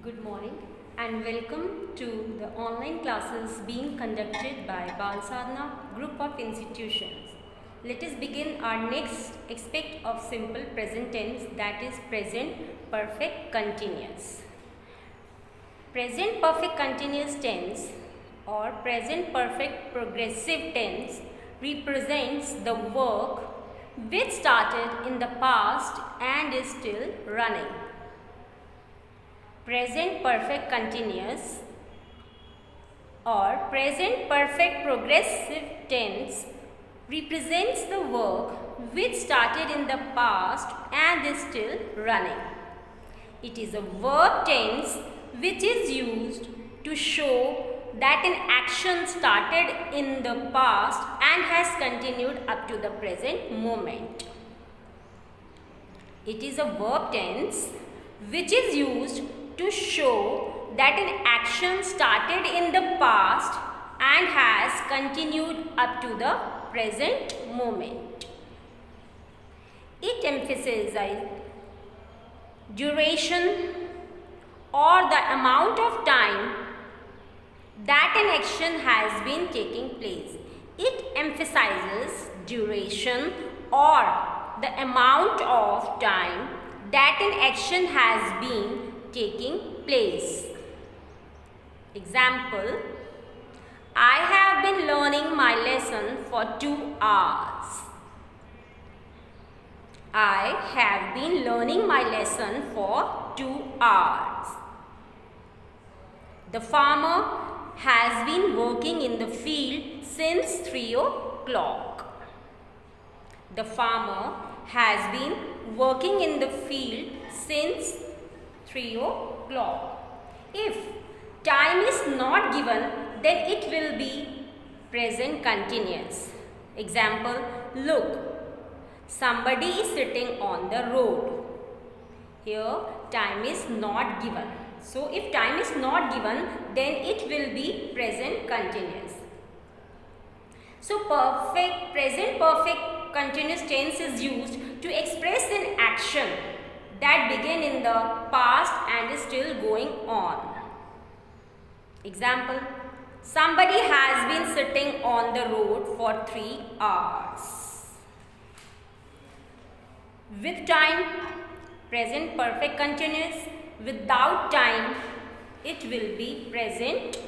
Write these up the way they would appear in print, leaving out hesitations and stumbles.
Good morning and welcome to the online classes being conducted by Bal Sadhana Group of Institutions. Let us begin our next aspect of simple present tense, that is present perfect continuous. Present perfect continuous tense or present perfect progressive tense represents the work which started in the past and is still running. Present perfect continuous or present perfect progressive tense represents the work which started in the past and is still running. It is a verb tense which is used to show that an action started in the past and has continued up to the present moment. It is a verb tense which is used to show that an action started in the past and has continued up to the present moment. It emphasizes duration or the amount of time that an action has been taking place. It emphasizes duration or the amount of time that an action has been taking place. Example, I have been learning my lesson for 2 hours. I have been learning my lesson for 2 hours. The farmer has been working in the field since 3 o'clock. The farmer has been working in the field since 3 o'clock. If time is not given, then it will be present continuous. Example, look, somebody is sitting on the road. Here, time is not given. So, if time is not given, then it will be present continuous. So, present perfect continuous tense is used to express an action that began in the past and is still going on. Example, somebody has been sitting on the road for 3 hours. With time, present perfect continuous. Without time, it will be present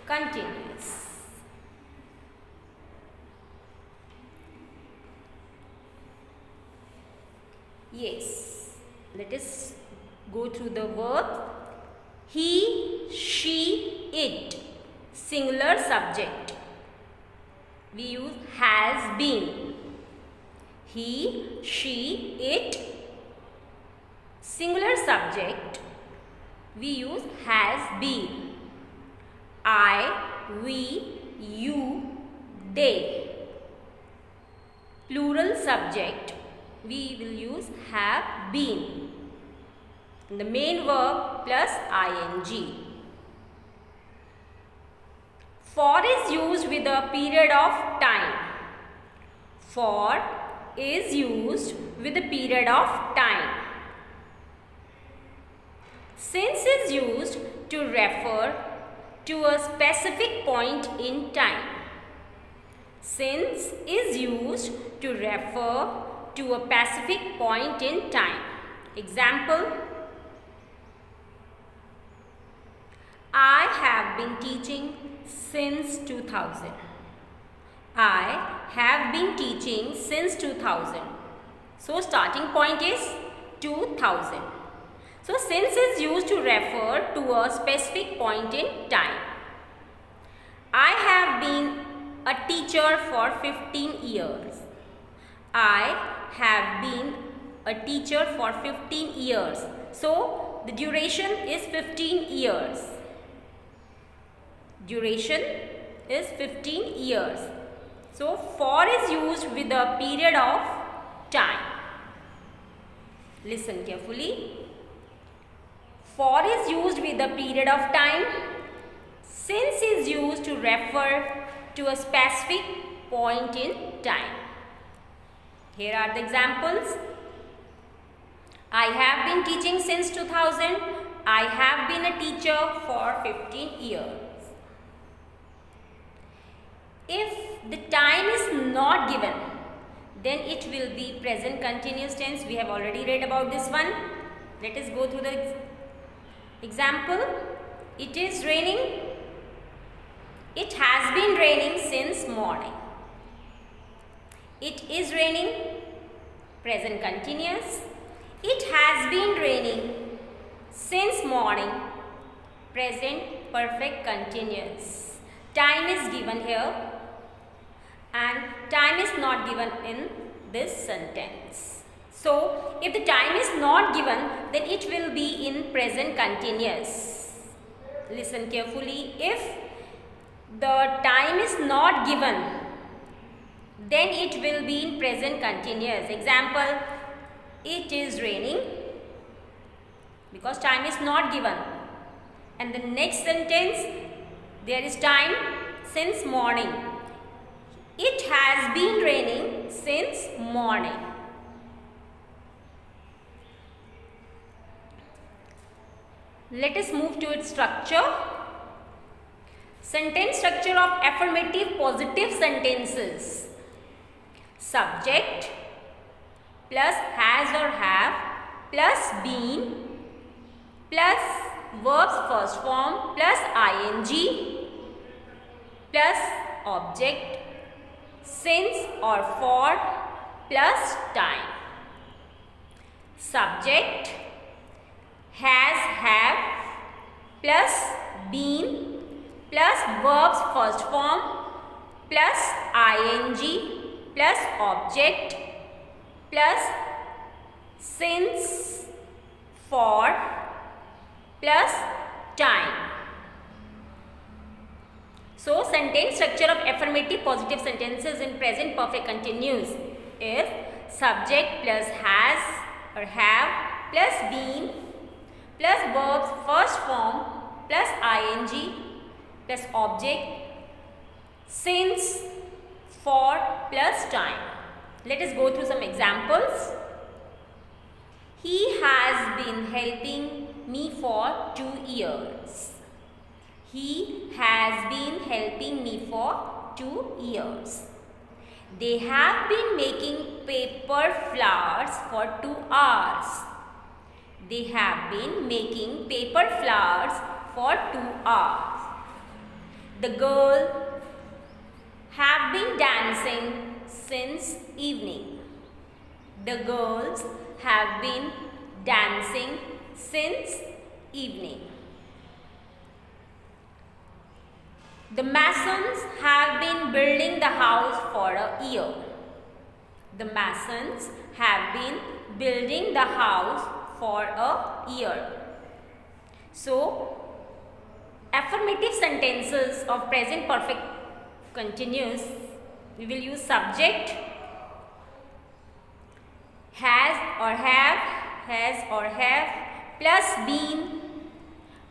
continuous. Yes, let us go through the verb. He, she, it, singular subject. We use has been. He, she, it, singular subject. We use has been. I, we, you, they. Plural subject. We will use have been. And the main verb plus ing. For is used with a period of time. For is used with a period of time. Since is used to refer to a specific point in time. Since is used to refer to a specific point in time. Example, I have been teaching since 2000. I have been teaching since 2000. So, starting point is 2000. So, since is used to refer to a specific point in time. I have been a teacher for 15 years. I have been a teacher for 15 years. So, the duration is 15 years. Duration is 15 years. So, for is used with a period of time. Listen carefully. For is used with a period of time. Since is used to refer to a specific point in time. Here are the examples. I have been teaching since 2000. I have been been a teacher for 15 years. If the time is not given, then it will be present continuous tense. We have already read about this one. Let us go through the example. It is raining. It has been raining since morning. It is raining, present continuous. It has been raining since morning, present perfect continuous. Time is given here and time is not given in this sentence. So, if the time is not given, then it will be in present continuous. Listen carefully. If the time is not given, then it will be in present continuous. Example, it is raining because time is not given. And the next sentence, there is time since morning. It has been raining since morning. Let us move to its structure. Sentence structure of affirmative positive sentences. Subject plus has or have plus been plus verbs first form plus ing plus object since or for plus time. Subject has, have plus been plus verbs first form plus ing plus object plus since, for plus time. So, sentence structure of affirmative positive sentences in present perfect continuous is subject plus has or have plus been plus verbs first form plus ing plus object since, for plus time. Let us go through some examples. He has been helping me for 2 years. He has been helping me for 2 years. They have been making paper flowers for 2 hours. They have been making paper flowers for 2 hours. The girl have been dancing since evening. The girls have been dancing since evening. The masons have been building the house for a year. The masons have been building the house for a year. So, affirmative sentences of present perfect continuous, we will use subject, has or have plus been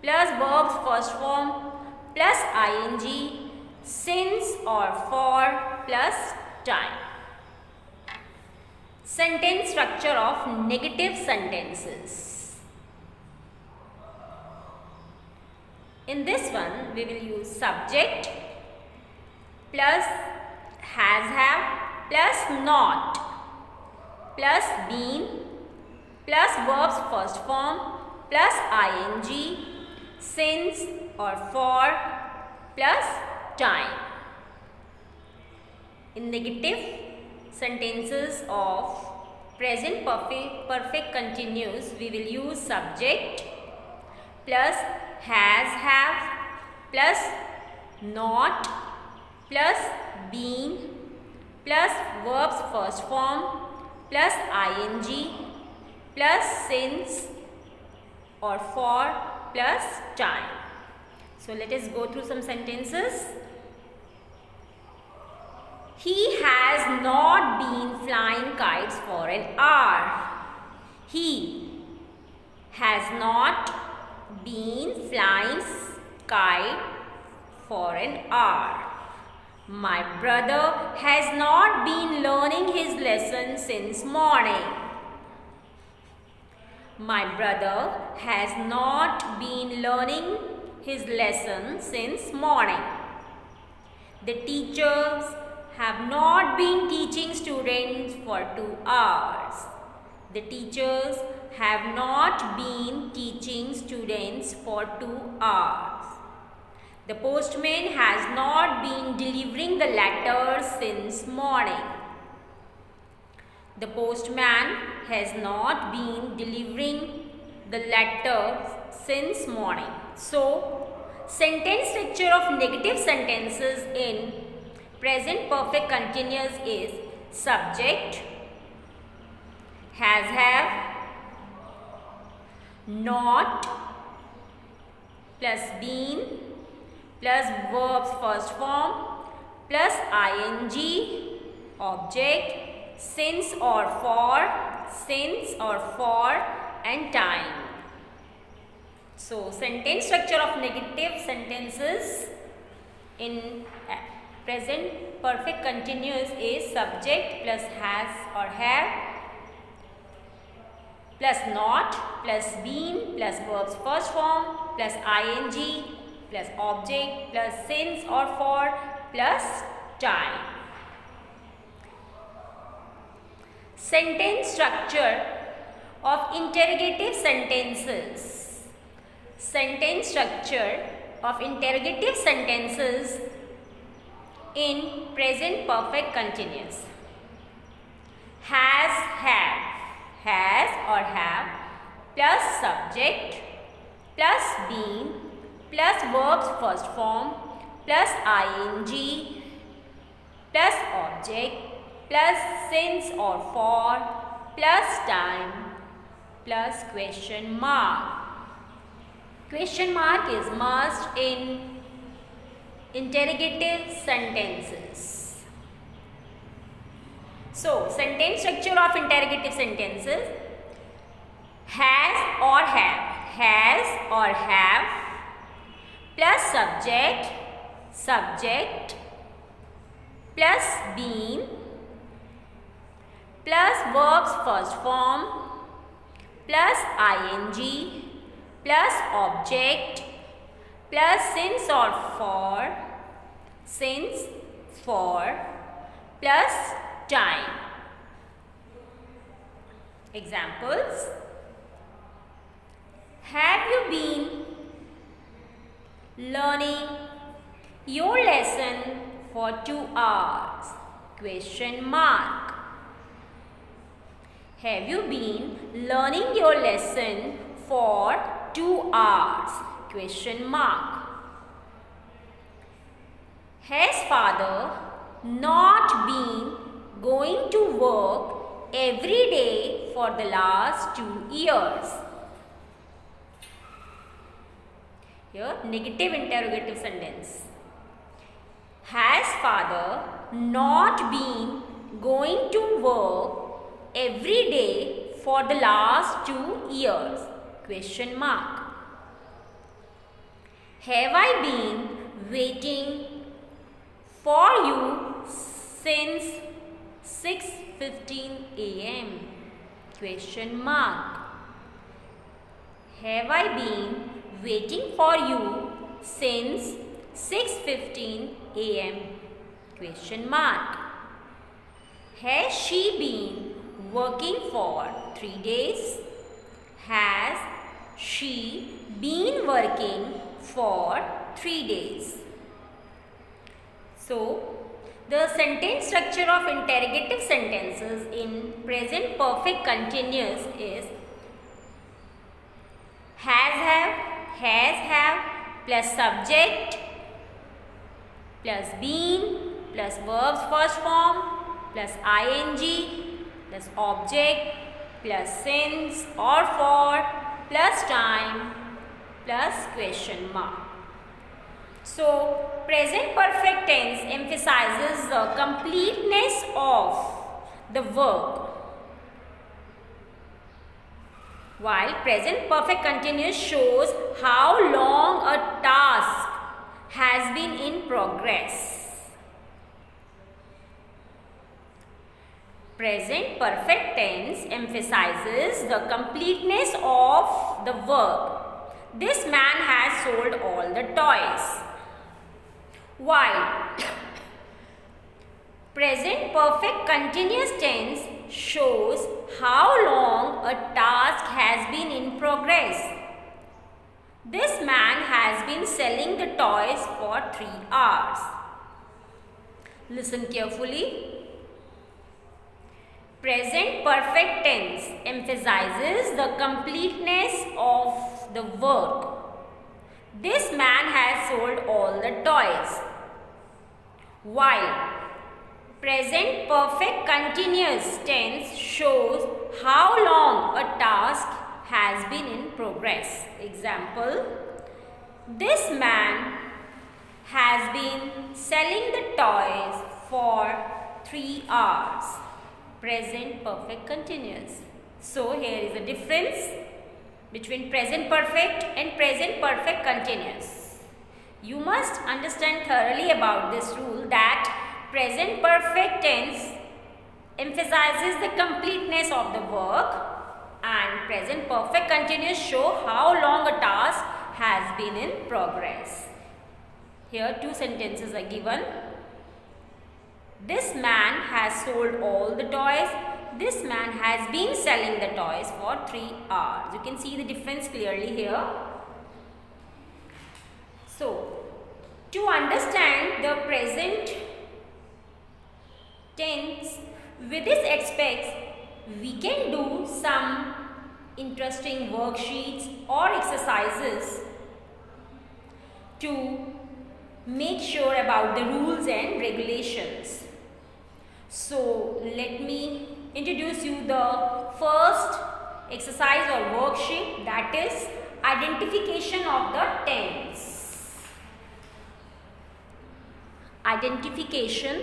plus verbs first form plus ing since or for plus time. Sentence structure of negative sentences. In this one, we will use subject plus has, have plus not plus been plus verbs first form plus ing since or for plus time. In negative sentences of present perfect continuous, we will use subject plus has, have plus not plus been plus verbs first form plus ing plus since or for plus time. So, let us go through some sentences. He has not been flying kites for an hour. He has not been flying kite for an hour. My brother has not been learning his lesson since morning. My brother has not been learning his lesson since morning. The teachers have not been teaching students for 2 hours. The teachers have not been teaching students for 2 hours. The postman has not been delivering the letters since morning. The postman has not been delivering the letters since morning. So, sentence structure of negative sentences in present perfect continuous is subject, has have, not, plus been, plus verbs first form, plus ing, object, since or for, and time. So, sentence structure of negative sentences in present perfect continuous is subject plus has or have, plus not, plus been, plus verbs first form, plus ing, plus object, plus since or for, plus time. Sentence structure of interrogative sentences. Sentence structure of interrogative sentences in present perfect continuous. Has, or have, plus subject, plus been, plus verbs first form, plus ing, plus object, plus since or for, plus time, plus question mark. Question mark is must in interrogative sentences. So, sentence structure of interrogative sentences: has or have, plus subject, plus been, plus verbs first form, plus ing, plus object, plus since or for, plus time. Examples: have you been learning your lesson for 2 hours? Question mark. Have you been learning your lesson for 2 hours? Question mark. Has father not been going to work every day for the last 2 years? Here, negative interrogative sentence. Has father not been going to work every day for the last 2 years? Question mark. Have I been waiting for you since 6:15 a.m.? Question mark. Have I been waiting for you since 6:15 a.m.? Question mark. Has she been working for 3 days? Has she been working for 3 days? So, the sentence structure of interrogative sentences in present perfect continuous is has have, plus subject, plus been, plus verbs first form, plus ing, plus object, plus since or for, plus time, plus question mark. So, present perfect tense emphasizes the completeness of the verb, while present perfect continuous shows how long a task has been in progress. Present perfect tense emphasizes the completeness of the verb. This man has sold all the toys. While present perfect continuous tense shows how long a task has been in progress. This man has been selling the toys for 3 hours. Listen carefully. Present perfect tense emphasizes the completeness of the verb. This man has sold all the toys. While present perfect continuous tense shows how long a task has been in progress. Example, this man has been selling the toys for 3 hours. Present perfect continuous. So here is a difference between present perfect and present perfect continuous. You must understand thoroughly about this rule that present perfect tense emphasizes the completeness of the work and present perfect continuous show how long a task has been in progress. Here 2 sentences are given. This man has sold all the toys. This man has been selling the toys for 3 hours. You can see the difference clearly here. So, to understand the present tense with this aspects, we can do some interesting worksheets or exercises to make sure about the rules and regulations. So, let me introduce you the first exercise or worksheet, that is identification of the tense. Identification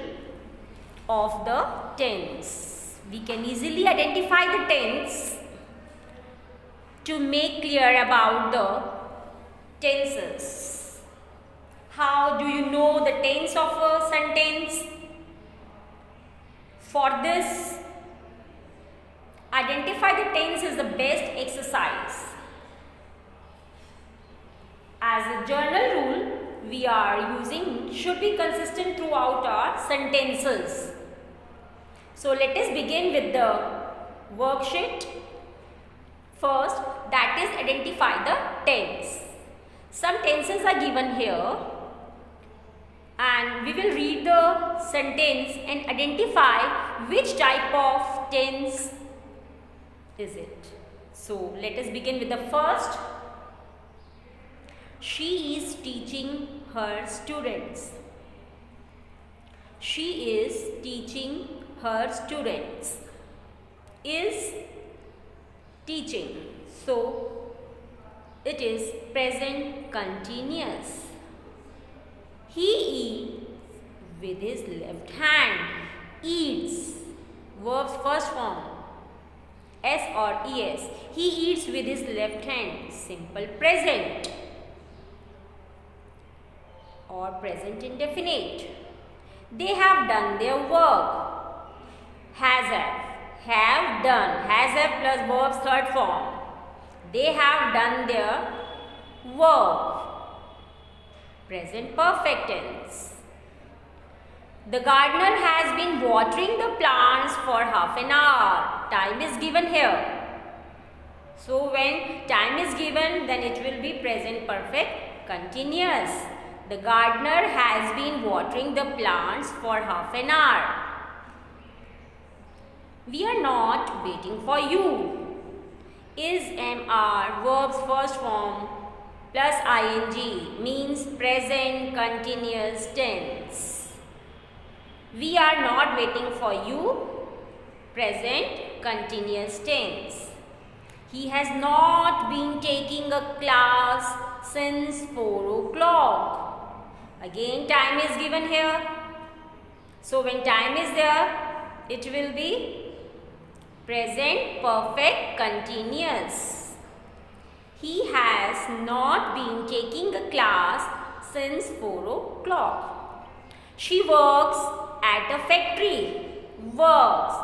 of the tense. We can easily identify the tense to make clear about the tenses. How do you know the tense of a sentence? For this, identify the tense is the best exercise. As a general rule, we are using should be consistent throughout our sentences. So let us begin with the worksheet. First, that is identify the tense. Some tenses are given here and we will read the sentence and identify which type of tense is it. So let us begin with the first. She is teaching her students. She is teaching her students. Is teaching. So it is present continuous. He eats with his left hand. Eats. Verbs first form. S or ES. He eats with his left hand. Simple present. Or present indefinite. They have done their work. Has have done. Has have plus verbs third form. They have done their work. Present perfect tense. The gardener has been watering the plants for half an hour. Time is given here. So when time is given, then it will be present perfect continuous. The gardener has been watering the plants for half an hour. We are not waiting for you. Is MR verbs first form plus ing means present continuous tense. We are not waiting for you. Present continuous tense. He has not been taking a class since 4 o'clock. Again time is given here. So when time is there, it will be present perfect continuous. He has not been taking a class since 4 o'clock. She works at a factory. Works.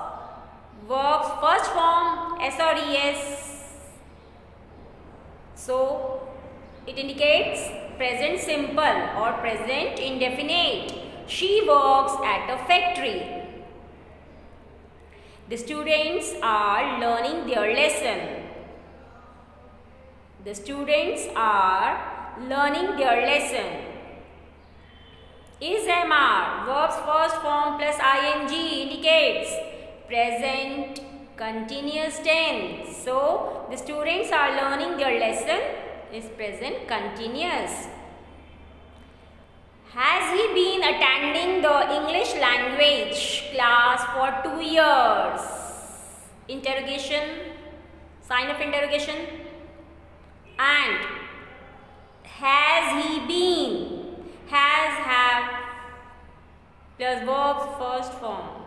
Verbs first form S or ES. So it indicates present simple or present indefinite. She works at a factory. The students are learning their lesson. The students are learning their lesson. Is MR, verbs first form plus ing indicates present continuous tense. So the students are learning their lesson is present continuous. Has he been attending the English language class for 2 years? Interrogation, sign of interrogation. And has he been? Has, have plus verbs first form.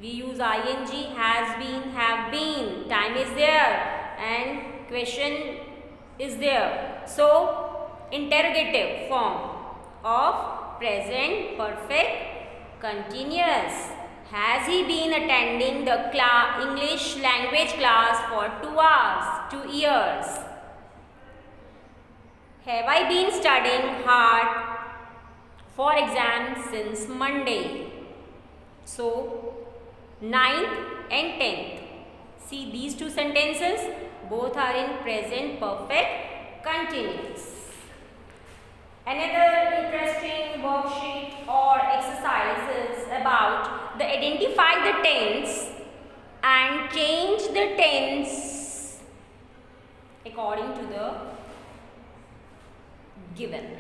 We use ing, has been, have been. Time is there and question is there. So interrogative form of present perfect continuous. Has he been attending the English language class for 2 hours, 2 years? Have I been studying hard for exams since Monday? So 9th and 10th. See these two sentences, both are in present perfect continuous. Another interesting worksheet or exercise is about the identify the tense and change the tense according to the given.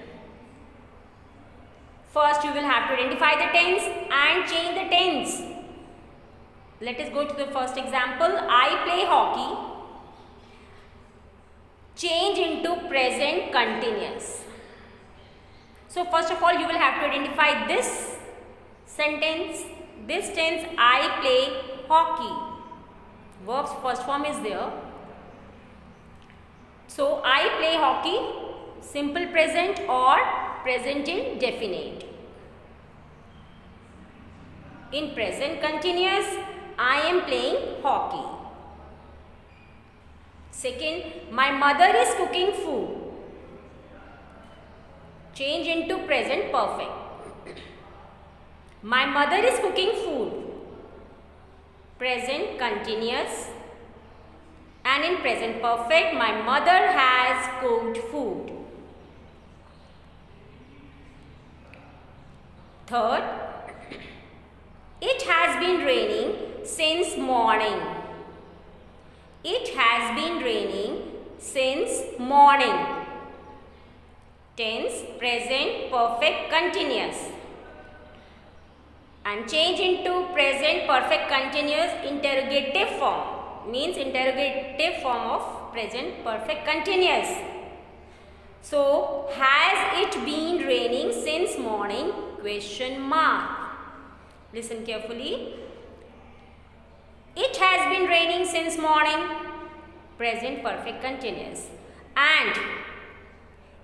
First you will have to identify the tense and change the tense. Let us go to the first example. I play hockey. Change into present continuous. So first of all you will have to identify this sentence, this tense, I play hockey. Verbs first form is there. So I play hockey, simple present or present indefinite. In present continuous, I am playing hockey. Second, my mother is cooking food. Change into present perfect. My mother is cooking food. Present continuous. And in present perfect, my mother has cooked food. Third, it has been raining since morning. It has been raining since morning. Tense, present, perfect, continuous. And change into present, perfect, continuous, interrogative form. Means interrogative form of present, perfect, continuous. So, has it been raining since morning? Question mark. Listen carefully. It has been raining since morning. Present, perfect, continuous. And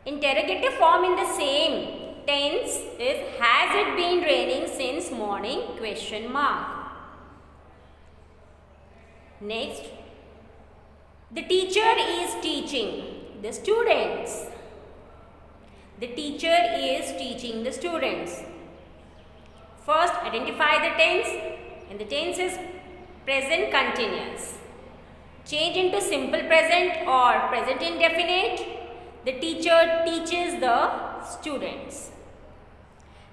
interrogative form in the same tense is has it been raining since morning? Question mark. Next, the teacher is teaching the students. The teacher is teaching the students. First, identify the tense, and the tense is present continuous. Change into simple present or present indefinite. The teacher teaches the students.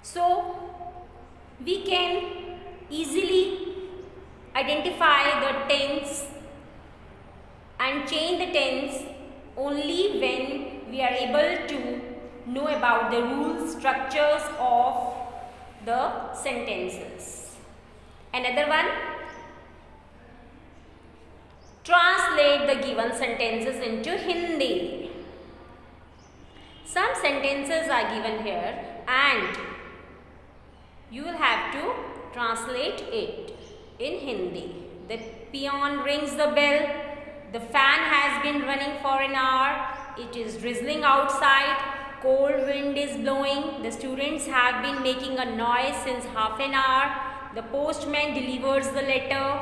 So, we can easily identify the tense and change the tense only when we are able to know about the rules, structures of the sentences. Another one, translate the given sentences into Hindi. Some sentences are given here and you will have to translate it in Hindi. The peon rings the bell. The fan has been running for an hour. It is drizzling outside. Cold wind is blowing. The students have been making a noise since half an hour. The postman delivers the letter.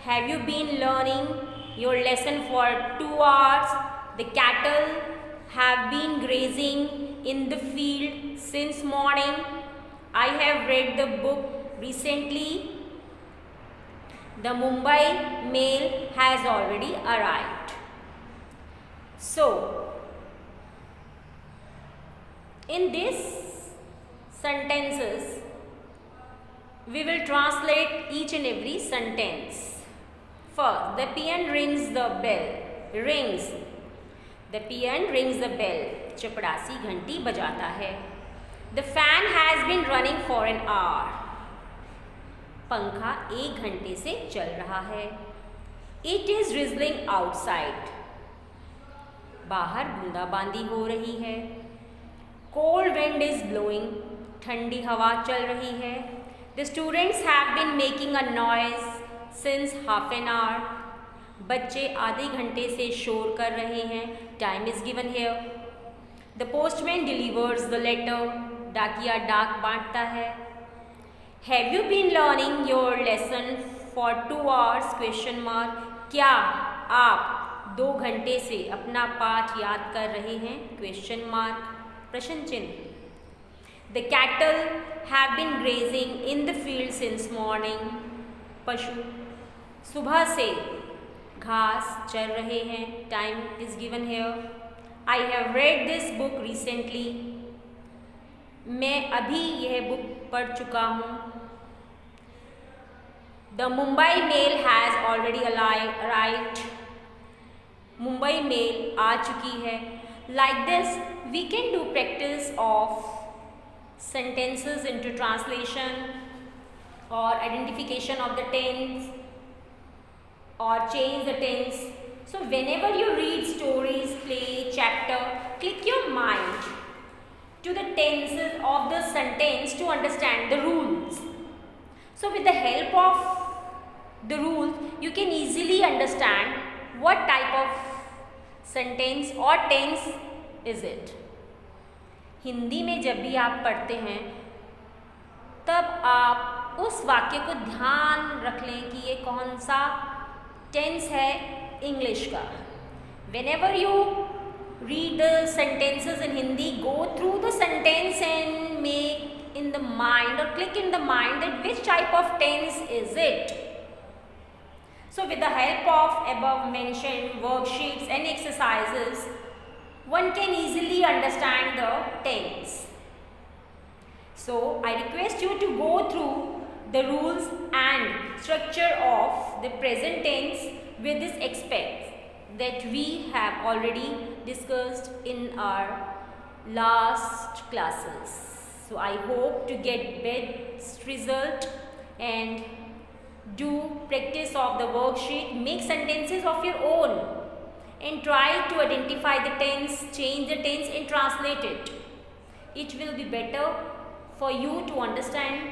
Have you been learning your lesson for 2 hours? The cattle have been grazing in the field since morning. I have read the book recently. The Mumbai mail has already arrived. So, in these sentences, we will translate each and every sentence. First, the peon rings the bell. Rings. The peon rings the bell. चपड़ासी घंटी बजाता है. The fan has been running for an hour. पंखा 1 घंटे से चल रहा है. It is drizzling outside. बाहर बूंदाबांदी हो रही है. Cold wind is blowing. ठंडी हवा चल रही है. The students have been making a noise since half an hour. बच्चे आधे घंटे से शोर कर रहे हैं. Time is given here. The postman delivers the letter. डाकिया डाक बांटता है. Have you been learning your lesson for 2 hours? Question mark. क्या आप 2 घंटे से अपना पाठ याद कर रहे हैं? Question mark. प्रश्न चिन्ह. The cattle have been grazing in the field since morning. पशु सुबह से घास चर रहे हैं. Time is given here. I have read this book recently. मैं अभी यह बुक पढ़ चुका हूँ. The Mumbai mail has already arrived. Mumbai mail आ चुकी है. Like this, we can do practice of sentences into translation or identification of the tense or change the tense. So whenever you read stories, play, chapter, click your mind to the tenses of the sentence to understand the rules. So with the help of the rules, you can easily understand what type of sentence or tense is it. Hindi में जब भी आप पढ़ते हैं तब आप उस वाक्य को ध्यान रख लें कि ये कौन सा टेंस है इंग्लिश का. Whenever you read the sentences in Hindi, go through the sentence and make in the mind or click in the mind that which type of tense is it. So with the help of above mentioned worksheets and exercises, one can easily understand the tense. So I request you to go through the rules and structure of the present tense with this aspect that we have already discussed in our last classes. So I hope to get best result and do practice of the worksheet. Make sentences of your own and try to identify the tense, change the tense and translate it. It will be better for you to understand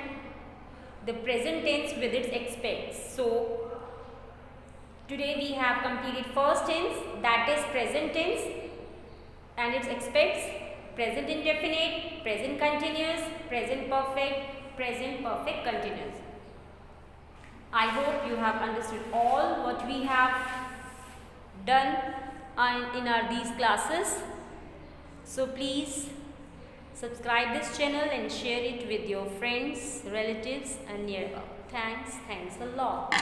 the present tense with its aspects. So today we have completed first tense, that is present tense and its aspects: present indefinite, present continuous, present perfect, present perfect continuous. I hope you have understood all what we have done in these classes. So please subscribe this channel and share it with your friends, relatives and nearby. Thanks a lot.